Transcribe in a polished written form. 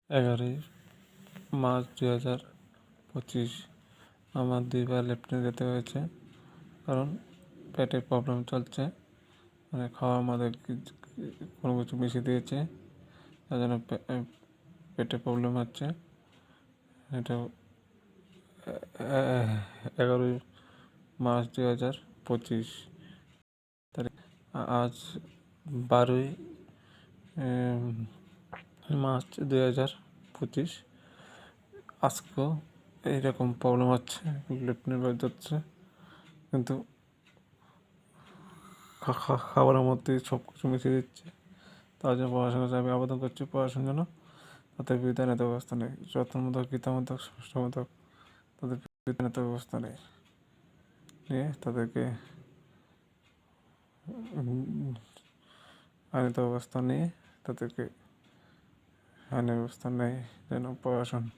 11ই March 2025 আমার 2বার lieutenant যেতে হয়েছে, কারণ পেটে প্রবলেম চলছে। মানে খাওয়ার মধ্যে কোনো কিছু মিশিয়ে দিয়েছে, তার জন্য পেটে প্রবলেম হচ্ছে। এটা 11ই মার্চ 2025 তারিখ। আজ 12ই মার্চ 2025। আজকেও এইরকম প্রবলেম হচ্ছে, লেফটেন্যান্ট বাড়ি যাচ্ছে, কিন্তু খাবারের মধ্যে সব কিছু মিশিয়ে দিচ্ছে। তার জন্য পড়াশোনার আমি আবেদন করছি পড়াশোনার জন্য, তাদের বিরুদ্ধে নেওয়ার ব্যবস্থা নেই। যত্নমূলক গীতামূলক সমর্থক তাদের বিরুদ্ধে নেওয়ার ব্যবস্থা নেই, নিয়ে তাদেরকে আইনত ব্যবস্থা নিয়ে তাদেরকে আইনের ব্যবস্থা নেয় যেন পড়াশোনা